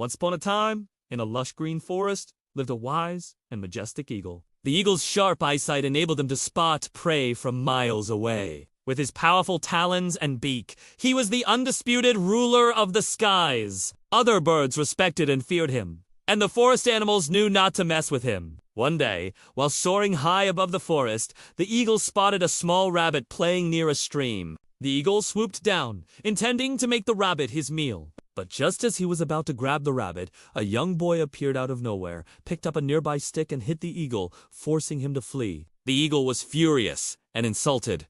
Once upon a time, in a lush green forest, lived a wise and majestic eagle. The eagle's sharp eyesight enabled him to spot prey from miles away. With his powerful talons and beak, he was the undisputed ruler of the skies. Other birds respected and feared him, and the forest animals knew not to mess with him. One day, while soaring high above the forest, the eagle spotted a small rabbit playing near a stream. The eagle swooped down, intending to make the rabbit his meal. But just as he was about to grab the rabbit, a young boy appeared out of nowhere, picked up a nearby stick and hit the eagle, forcing him to flee. The eagle was furious and insulted.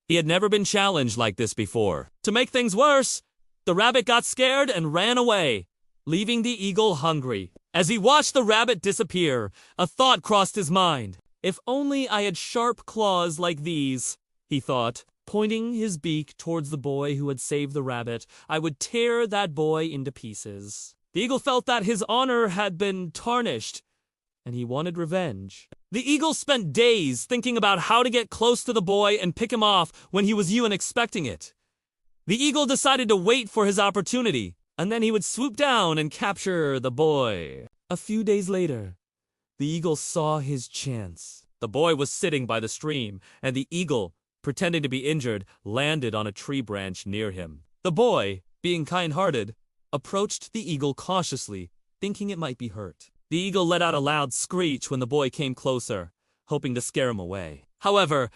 He had never been challenged like this before. To make things worse, the rabbit got scared and ran away, leaving the eagle hungry. As he watched the rabbit disappear, a thought crossed his mind. If only I had sharp claws like these, he thought. Pointing his beak towards the boy who had saved the rabbit, I would tear that boy into pieces. The eagle felt that his honor had been tarnished, and he wanted revenge. The eagle spent days thinking about how to get close to the boy and pick him off when he was even expecting it. The eagle decided to wait for his opportunity, and then he would swoop down and capture the boy. A few days later, the eagle saw his chance. The boy was sitting by the stream, and the eagle, pretending to be injured, landed on a tree branch near him. The boy, being kind-hearted, approached the eagle cautiously, thinking it might be hurt. The eagle let out a loud screech when the boy came closer, hoping to scare him away. However,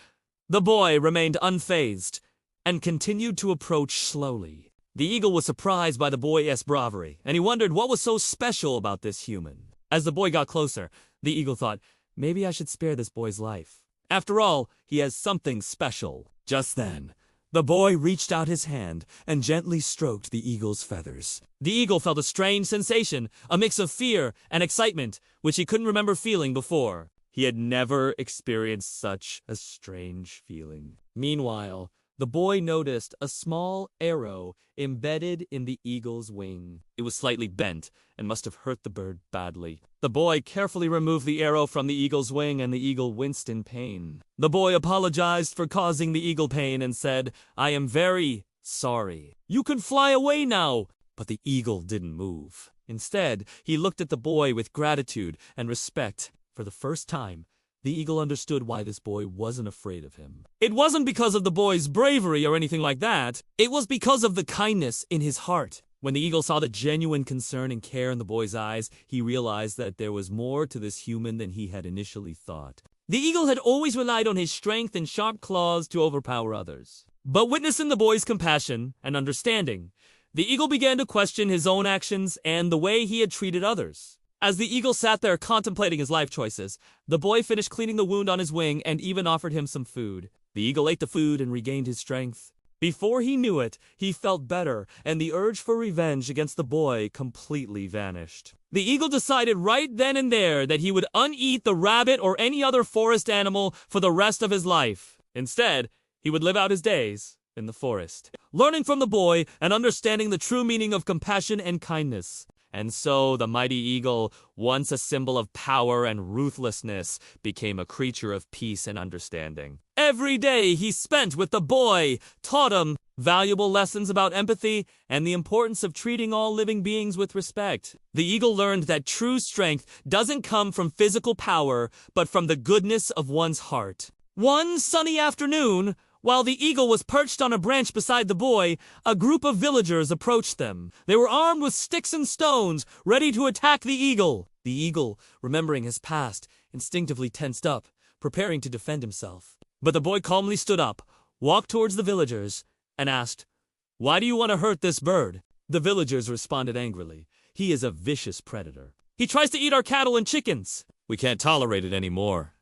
the boy remained unfazed and continued to approach slowly. The eagle was surprised by the boy's bravery, and he wondered what was so special about this human. As the boy got closer, the eagle thought, maybe I should spare this boy's life. After all, he has something special. Just then, the boy reached out his hand and gently stroked the eagle's feathers. The eagle felt a strange sensation, a mix of fear and excitement, which he couldn't remember feeling before. He had never experienced such a strange feeling. Meanwhile, the boy noticed a small arrow embedded in the eagle's wing. It was slightly bent and must have hurt the bird badly. The boy carefully removed the arrow from the eagle's wing, and the eagle winced in pain. The boy apologized for causing the eagle pain and said, I am very sorry. You can fly away now. But the eagle didn't move. Instead, he looked at the boy with gratitude and respect. For the first time, the eagle understood why this boy wasn't afraid of him. It wasn't because of the boy's bravery or anything like that. It was because of the kindness in his heart. When the eagle saw the genuine concern and care in the boy's eyes, he realized that there was more to this human than he had initially thought. The eagle had always relied on his strength and sharp claws to overpower others. But witnessing the boy's compassion and understanding, the eagle began to question his own actions and the way he had treated others. As the eagle sat there contemplating his life choices, the boy finished cleaning the wound on his wing and even offered him some food. The eagle ate the food and regained his strength. Before he knew it, he felt better, and the urge for revenge against the boy completely vanished. The eagle decided right then and there that he would uneat the rabbit or any other forest animal for the rest of his life. Instead, he would live out his days in the forest, learning from the boy and understanding the true meaning of compassion and kindness. And so the mighty eagle, once a symbol of power and ruthlessness, became a creature of peace and understanding. Every day he spent with the boy taught him valuable lessons about empathy and the importance of treating all living beings with respect. The eagle learned that true strength doesn't come from physical power, but from the goodness of one's heart. One sunny afternoon, while the eagle was perched on a branch beside the boy, a group of villagers approached them. They were armed with sticks and stones, ready to attack the eagle. The eagle, remembering his past, instinctively tensed up, preparing to defend himself. But the boy calmly stood up, walked towards the villagers, and asked, "Why do you want to hurt this bird?" The villagers responded angrily. "He is a vicious predator. He tries to eat our cattle and chickens. We can't tolerate it anymore."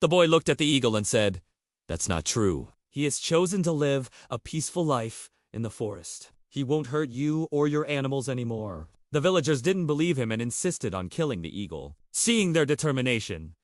The boy looked at the eagle and said, "That's not true. He has chosen to live a peaceful life in the forest. He won't hurt you or your animals anymore." The villagers didn't believe him and insisted on killing the eagle. Seeing their determination,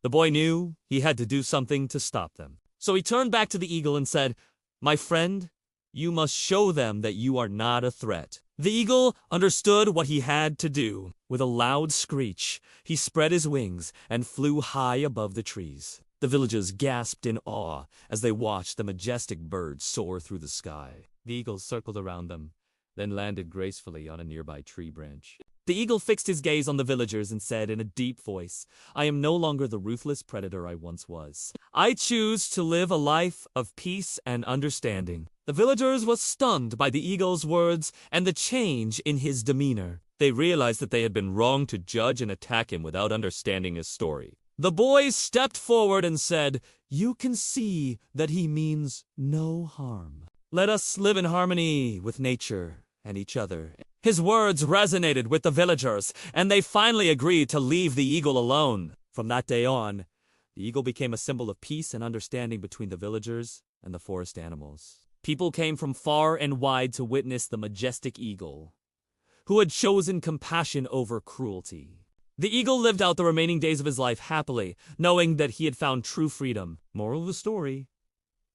the boy knew he had to do something to stop them. So he turned back to the eagle and said, "My friend, you must show them that you are not a threat." The eagle understood what he had to do. With a loud screech, he spread his wings and flew high above the trees. The villagers gasped in awe as they watched the majestic bird soar through the sky. The eagle circled around them, then landed gracefully on a nearby tree branch. The eagle fixed his gaze on the villagers and said in a deep voice, "I am no longer the ruthless predator I once was. I choose to live a life of peace and understanding." The villagers were stunned by the eagle's words and the change in his demeanor. They realized that they had been wrong to judge and attack him without understanding his story. The boys stepped forward and said, "You can see that he means no harm. Let us live in harmony with nature and each other." His words resonated with the villagers, and they finally agreed to leave the eagle alone. From that day on, the eagle became a symbol of peace and understanding between the villagers and the forest animals. People came from far and wide to witness the majestic eagle, who had chosen compassion over cruelty. The eagle lived out the remaining days of his life happily, knowing that he had found true freedom. Moral of the story: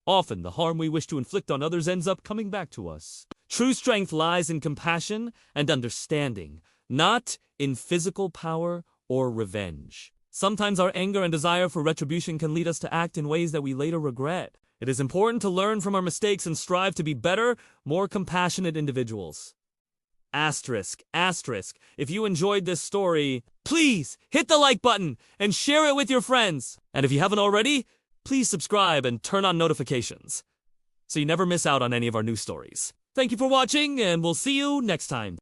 often the harm we wish to inflict on others ends up coming back to us. True strength lies in compassion and understanding, not in physical power or revenge. Sometimes our anger and desire for retribution can lead us to act in ways that we later regret. It is important to learn from our mistakes and strive to be better, more compassionate individuals. Asterisk. If you enjoyed this story, please hit the like button and share it with your friends. And if you haven't already, please subscribe and turn on notifications so you never miss out on any of our new stories. Thank you for watching, and we'll see you next time.